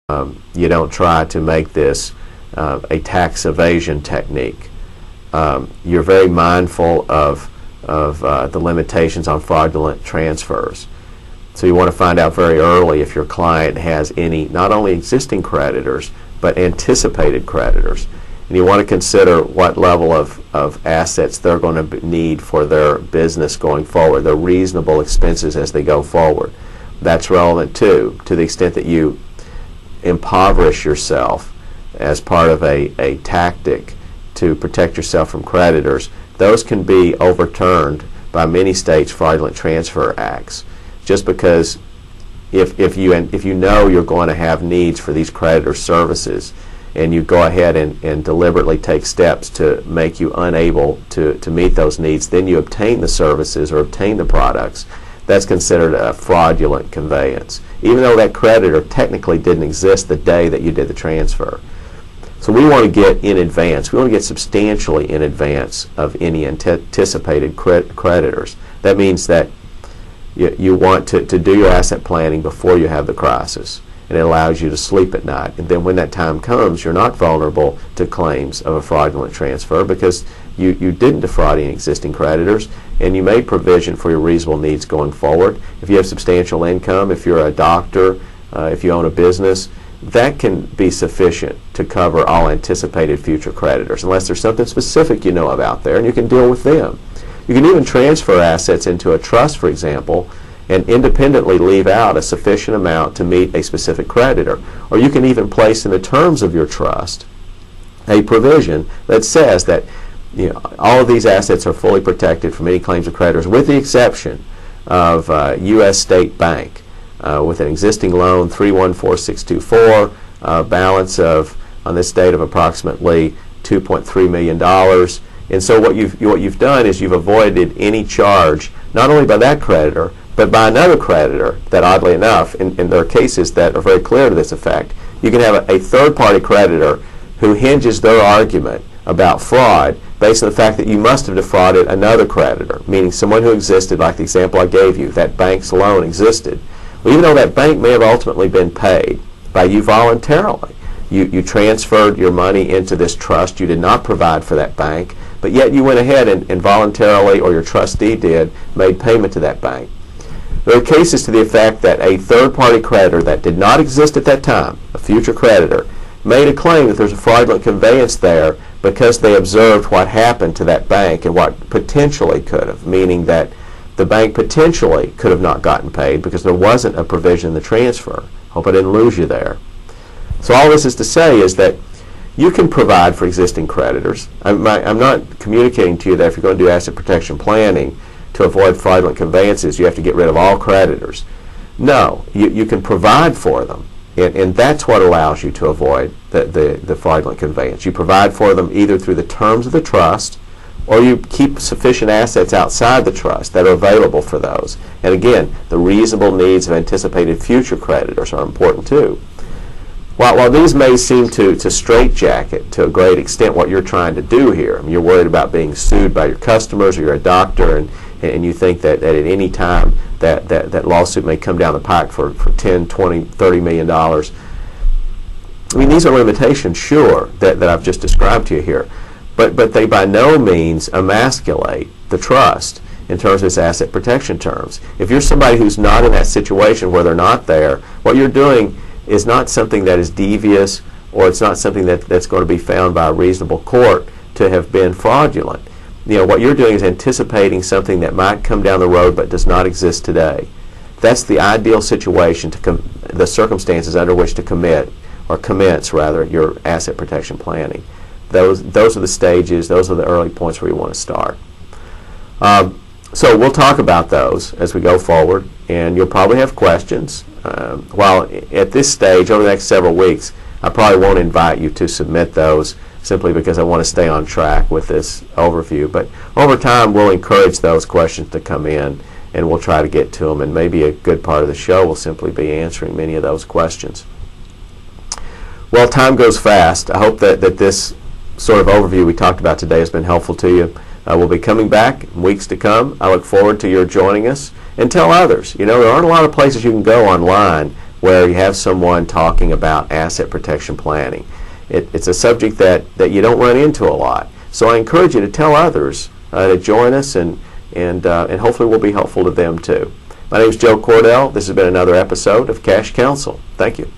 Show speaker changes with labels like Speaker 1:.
Speaker 1: You don't try to make this a tax evasion technique. You're very mindful of the limitations on fraudulent transfers. So you want to find out very early if your client has any, not only existing creditors, but anticipated creditors. And you want to consider what level of assets they're going to need for their business going forward, their reasonable expenses as they go forward. That's relevant too, to the extent that you impoverish yourself as part of a tactic to protect yourself from creditors. Those can be overturned by many states' fraudulent transfer acts. Just because if you know you're going to have needs for these creditor services, and you go ahead and deliberately take steps to make you unable to meet those needs, then you obtain the services or obtain the products, that's considered a fraudulent conveyance, even though that creditor technically didn't exist the day that you did the transfer. So we want to get in advance. We want to get substantially in advance of any anticipated creditors. That means that you want to do your asset planning before you have the crisis, and it allows you to sleep at night. And then when that time comes, you're not vulnerable to claims of a fraudulent transfer because you didn't defraud any existing creditors, and you made provision for your reasonable needs going forward. If you have substantial income, if you're a doctor, if you own a business, that can be sufficient to cover all anticipated future creditors, unless there's something specific you know of out there, and you can deal with them. You can even transfer assets into a trust, for example, and independently leave out a sufficient amount to meet a specific creditor. Or you can even place in the terms of your trust a provision that says that all of these assets are fully protected from any claims of creditors, with the exception of U.S. State Bank with an existing loan 314624, balance on this date of approximately $2.3 million. And so what you've done is you've avoided any charge, not only by that creditor, but by another creditor that, oddly enough, and there are cases that are very clear to this effect, you can have a third-party creditor who hinges their argument about fraud based on the fact that you must have defrauded another creditor, meaning someone who existed, like the example I gave you, that bank's loan existed. Well, even though that bank may have ultimately been paid by you voluntarily, you transferred your money into this trust, you did not provide for that bank, but yet you went ahead and voluntarily, or your trustee did, made payment to that bank. There are cases to the effect that a third-party creditor that did not exist at that time, a future creditor, made a claim that there's a fraudulent conveyance there because they observed what happened to that bank and what potentially could have, meaning that the bank potentially could have not gotten paid because there wasn't a provision in the transfer. Hope I didn't lose you there. So all this is to say is that you can provide for existing creditors. I'm not communicating to you that if you're going to do asset protection planning to avoid fraudulent conveyances, you have to get rid of all creditors. No, you can provide for them, and that's what allows you to avoid the fraudulent conveyance. You provide for them either through the terms of the trust, or you keep sufficient assets outside the trust that are available for those. And again, the reasonable needs of anticipated future creditors are important too. While these may seem to straitjacket to a great extent what you're trying to do here, I mean, you're worried about being sued by your customers, or you're a doctor, and you think that at any time that lawsuit may come down the pike for $10, $20, $30 million. I mean, these are limitations, sure, that I've just described to you here, but they by no means emasculate the trust in terms of its asset protection terms. If you're somebody who's not in that situation where they're not there, what you're doing is not something that is devious, or it's not something that's going to be found by a reasonable court to have been fraudulent. What you're doing is anticipating something that might come down the road but does not exist today. That's the ideal situation, the circumstances under which to commence your asset protection planning. Those are the stages, those are the early points where you want to start. So we'll talk about those as we go forward, and you'll probably have questions. While at this stage, over the next several weeks, I probably won't invite you to submit those simply because I want to stay on track with this overview. But over time, we'll encourage those questions to come in, and we'll try to get to them. And maybe a good part of the show will simply be answering many of those questions. Well, time goes fast. I hope that this sort of overview we talked about today has been helpful to you. We'll be coming back in weeks to come. I look forward to your joining us, and tell others. There aren't a lot of places you can go online where you have someone talking about asset protection planning. It's a subject that you don't run into a lot. So I encourage you to tell others to join us, and hopefully we'll be helpful to them too. My name is Joe Cordell. This has been another episode of Cash Counsel. Thank you.